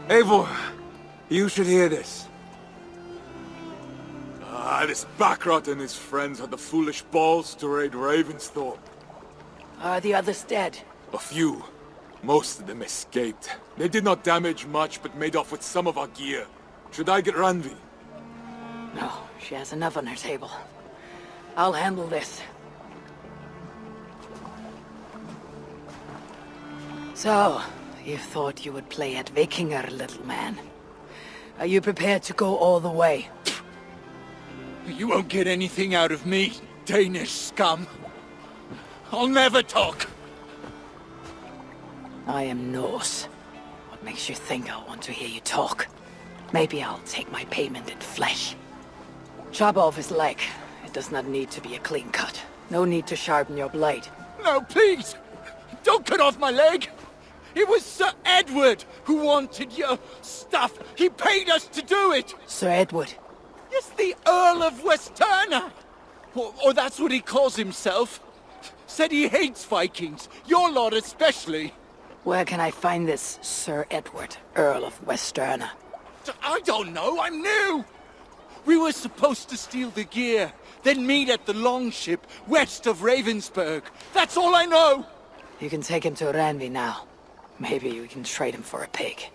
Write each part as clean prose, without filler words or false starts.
Eivor, you should hear this. This Backrot and his friends had the foolish balls to raid Ravensthorpe. Are the others dead? A few. Most of them escaped. They did not damage much, but made off with some of our gear. Should I get Randvi? No, she has enough on her table. I'll handle this. So, you thought you would play at Vikinger, little man. Are you prepared to go all the way? You won't get anything out of me, Danish scum. I'll never talk. I am Norse. What makes you think I want to hear you talk? Maybe I'll take my payment in flesh. Chop off his leg. It does not need to be a clean cut. No need to sharpen your blade. No, please! Don't cut off my leg! It was Sir Edward who wanted your stuff. He paid us to do it! Sir Edward? Yes, the Earl of Westerna! Or that's what he calls himself. Said he hates Vikings, your lot especially. Where can I find this Sir Edward, Earl of Westerna? I don't know, I'm new! We were supposed to steal the gear, then meet at the longship west of Ravensburg. That's all I know! You can take him to Randvi now. Maybe we can trade him for a pig.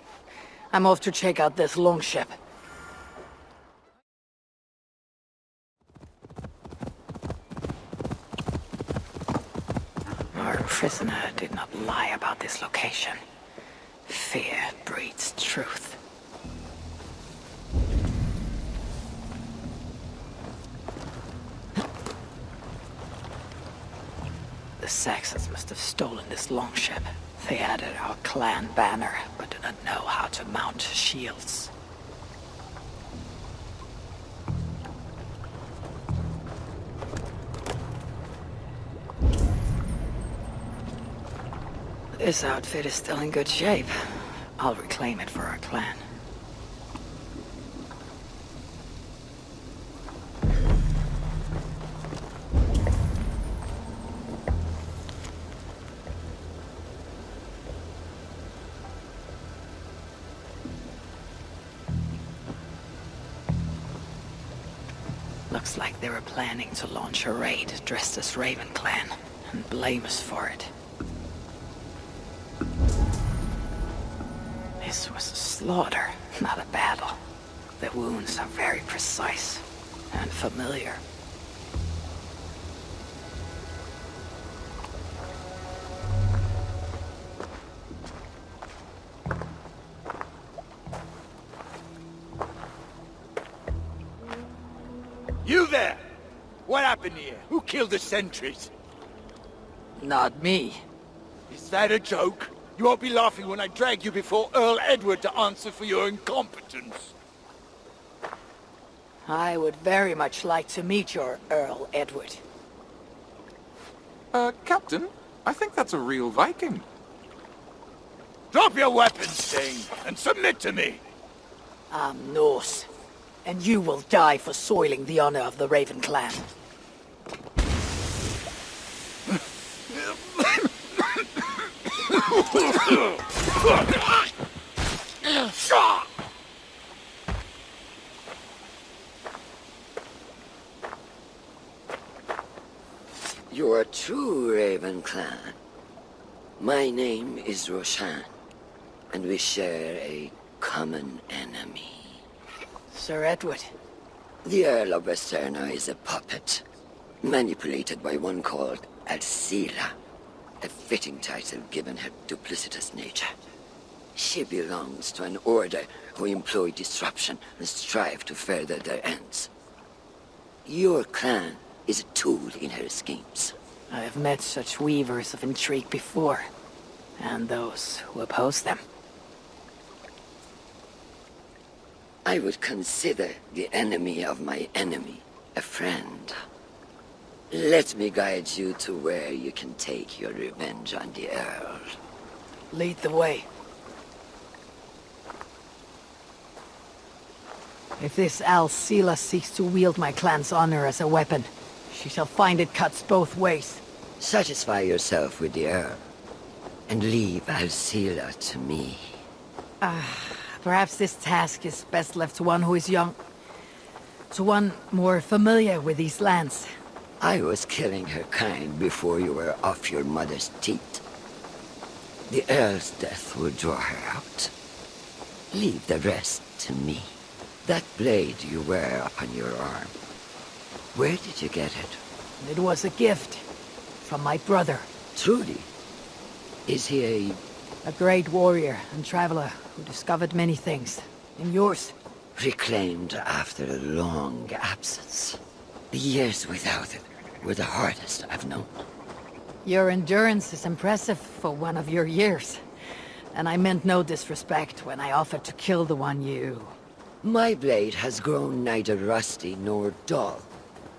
I'm off to check out this longship. Our prisoner did not lie about this location. Fear breeds truth. The Saxons must have stolen this longship. They added our clan banner, but do not know how to mount shields. This outfit is still in good shape. I'll reclaim it for our clan. Looks like they were planning to launch a raid dressed as Raven Clan, and blame us for it. This was a slaughter, not a battle. The wounds are very precise and familiar. You there! What happened here? Who killed the sentries? Not me. Is that a joke? You won't be laughing when I drag you before Earl Edward to answer for your incompetence. I would very much like to meet your Earl Edward. Captain, I think that's a real Viking. Drop your weapons, Dane, and submit to me! I'm Norse, and you will die for soiling the honor of the Raven Clan. You are true, Raven Clan. My name is Roshan, and we share a common enemy. Sir Edward. The Earl of Westerna is a puppet, manipulated by one called Alcila, a fitting title given her duplicitous nature. She belongs to an order who employ disruption and strive to further their ends. Your clan is a tool in her schemes. I have met such weavers of intrigue before, and those who oppose them. I would consider the enemy of my enemy a friend. Let me guide you to where you can take your revenge on the Earl. Lead the way. If this Alcila seeks to wield my clan's honor as a weapon, she shall find it cuts both ways. Satisfy yourself with the Earl, and leave Alcila to me. Perhaps this task is best left to one who is young. To one more familiar with these lands. I was killing her kind before you were off your mother's teeth. The Earl's death will draw her out. Leave the rest to me. That blade you wear upon your arm. Where did you get it? It was a gift from my brother. Truly? Is he A great warrior and traveler who discovered many things. And yours? reclaimed after a long absence? The years without it were the hardest I've known. Your endurance is impressive for one of your years. And I meant no disrespect when I offered to kill the one you... My blade has grown neither rusty nor dull.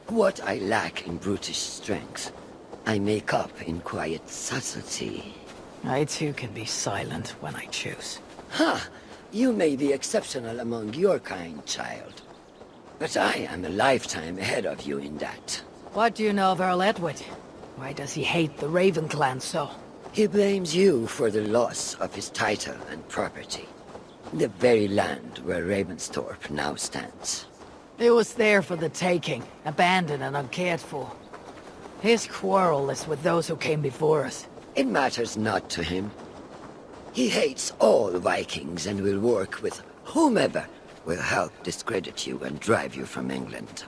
What I lack in brutish strength, I make up in quiet subtlety. I too can be silent when I choose. Ha! You may be exceptional among your kind, child. But I am a lifetime ahead of you in that. What do you know of Earl Edward? Why does he hate the Raven clan so? He blames you for the loss of his title and property. The very land where Ravensthorpe now stands. It was there for the taking, abandoned and uncared for. His quarrel is with those who came before us. It matters not to him. He hates all Vikings and will work with whomever will help discredit you and drive you from England.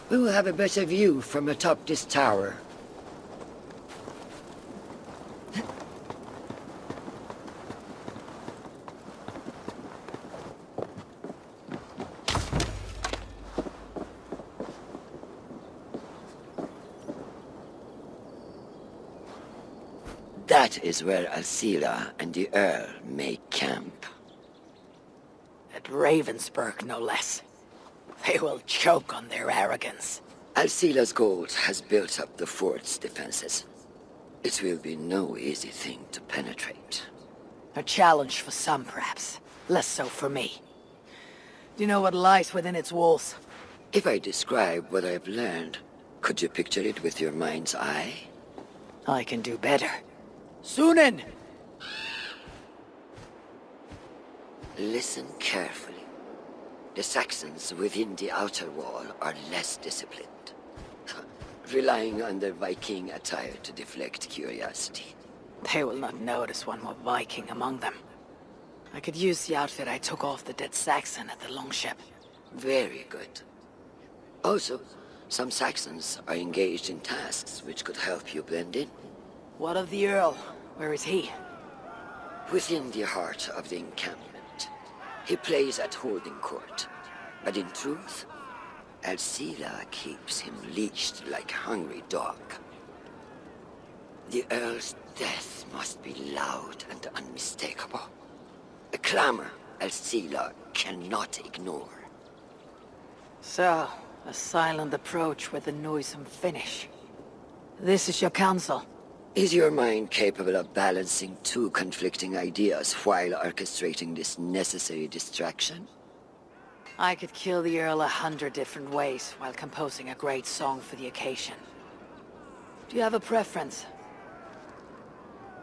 We will have a better view from atop this tower. That is where Alcila and the Earl make camp. At Ravensburg, no less. They will choke on their arrogance. Alcila's gold has built up the fort's defenses. It will be no easy thing to penetrate. A challenge for some, perhaps. Less so for me. Do you know what lies within its walls? If I describe what I've learned, could you picture it with your mind's eye? I can do better. Sunan! Listen carefully. The Saxons within the outer wall are less disciplined, relying on their Viking attire to deflect curiosity. They will not notice one more Viking among them. I could use the outfit I took off the dead Saxon at the longship. Very good. Also, some Saxons are engaged in tasks which could help you blend in. What of the Earl? Where is he? Within the heart of the encampment. He plays at holding court, but in truth, Alcila keeps him leashed like a hungry dog. The Earl's death must be loud and unmistakable. A clamor Alcila cannot ignore. So, a silent approach with a noisome finish. This is your counsel. Is your mind capable of balancing two conflicting ideas while orchestrating this necessary distraction? I could kill the Earl 100 different ways while composing a great song for the occasion. Do you have a preference?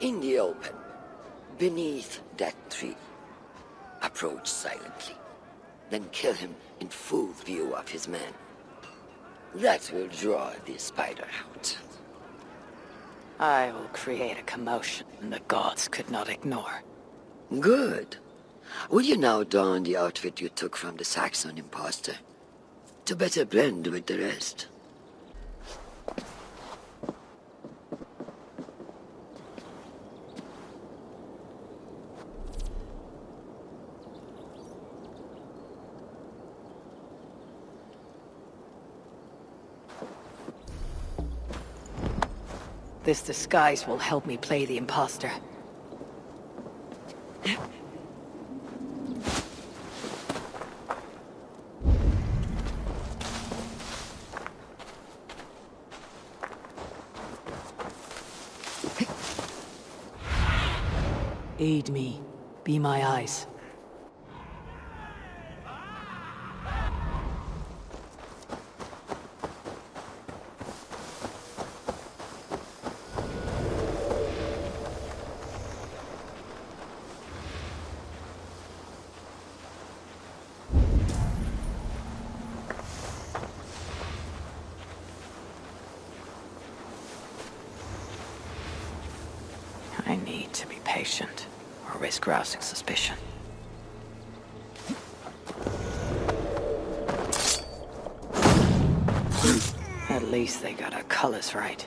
In the open, beneath that tree. Approach silently, then kill him in full view of his men. That will draw the spider out. I will create a commotion the gods could not ignore. Good. Will you now don the outfit you took from the Saxon imposter? To better blend with the rest. This disguise will help me play the imposter. Aid me. Be my eyes. I need to be patient, or risk rousing suspicion. At least they got our colors right.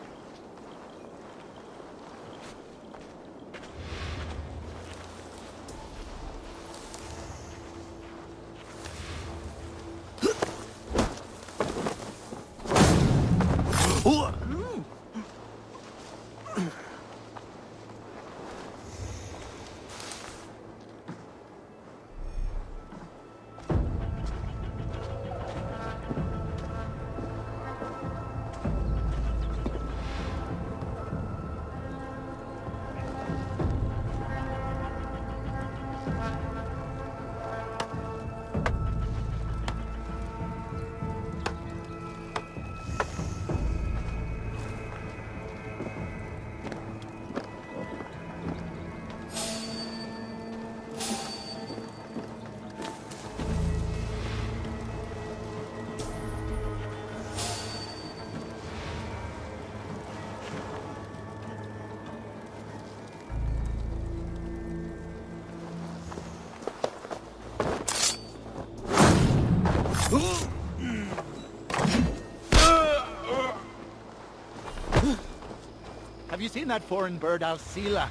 Have you seen that foreign bird, Alcila?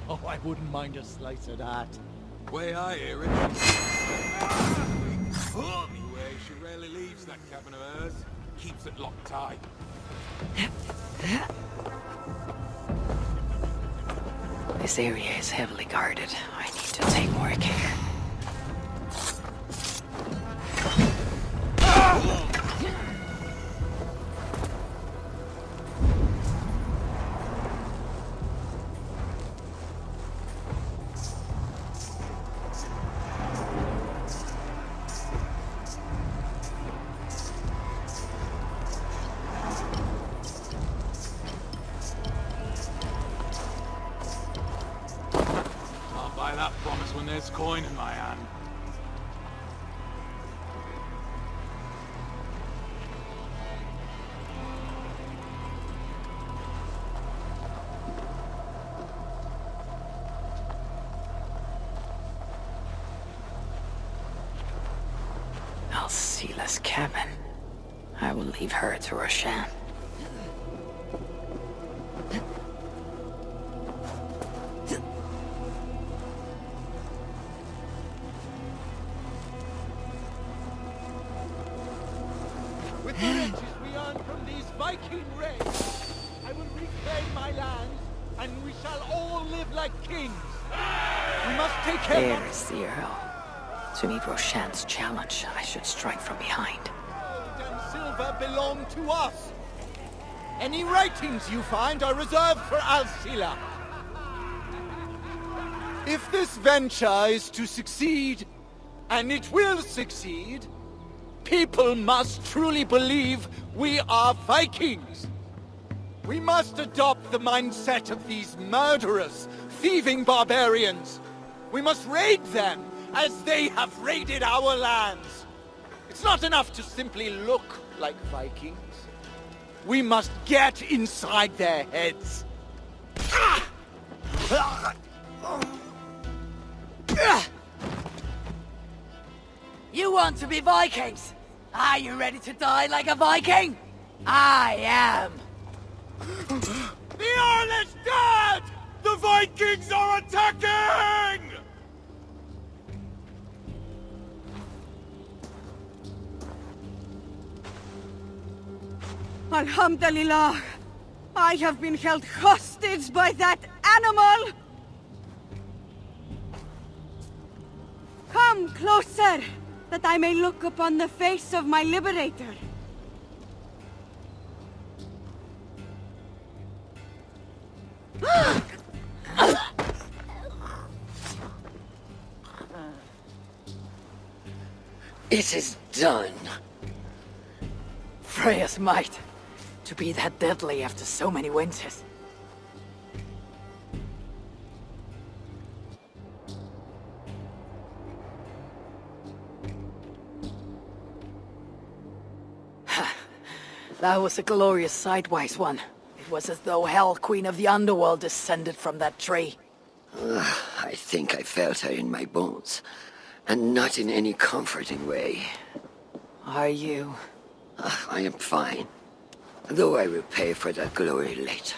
Oh, I wouldn't mind a slice of that. Way I hear it. Anyway, she rarely leaves that cabin of hers. Keeps it locked tight. This area is heavily guarded. I need to take more care. I'll buy that promise when there's coin in my hand. Alcila's cabin. I will leave her to Roshan. With the riches we earn from these Viking raids, I will reclaim my lands, and we shall all live like kings. We must take care There of is the Earl. To meet Roshan's challenge, I should strike from behind. gold and silver belong to us. Any writings you find are reserved for Alcila. If this venture is to succeed, and it will succeed, people must truly believe we are Vikings. We must adopt the mindset of these murderous, thieving barbarians. We must raid them as they have raided our lands. It's not enough to simply look like Vikings. We must get inside their heads. You want to be Vikings? Are you ready to die like a Viking? I am. The Earl is dead! The Vikings are attacking! Alhamdulillah! I have been held hostage by that animal! Come closer, that I may look upon the face of my liberator. It is done. Freya's might. To be that deadly after so many winters. That was a glorious sidewise one. It It was as though Hell, Queen of the Underworld, descended from that tree. I think I felt her in my bones, and not in any comforting way. Are you? I am fine, though I will pay for that glory later.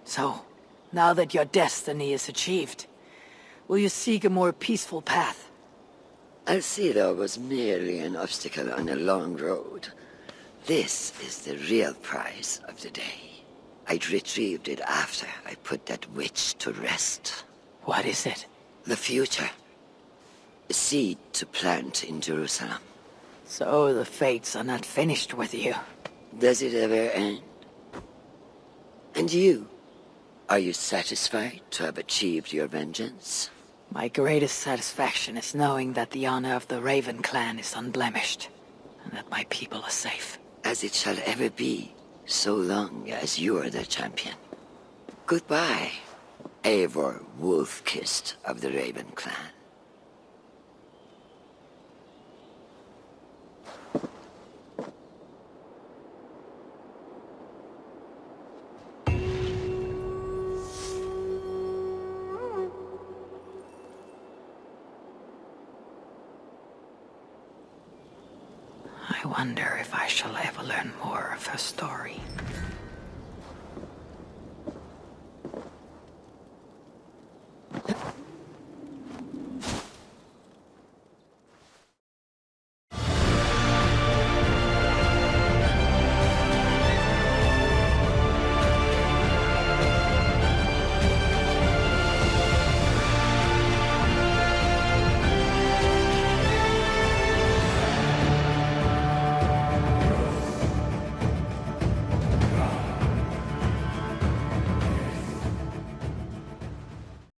So, now that your destiny is achieved, will you seek a more peaceful path? Alcida was merely an obstacle on a long road. This is the real prize of the day. I'd retrieved it after I put that witch to rest. What is it? The future. A seed to plant in Jerusalem. So the fates are not finished with you. Does it ever end? And you? Are you satisfied to have achieved your vengeance? My greatest satisfaction is knowing that the honor of the Raven clan is unblemished, and that my people are safe. As it shall ever be, so long as you are the champion. Goodbye, Eivor Wolf-Kissed of the Raven clan. I wonder if I shall ever learn more of her story.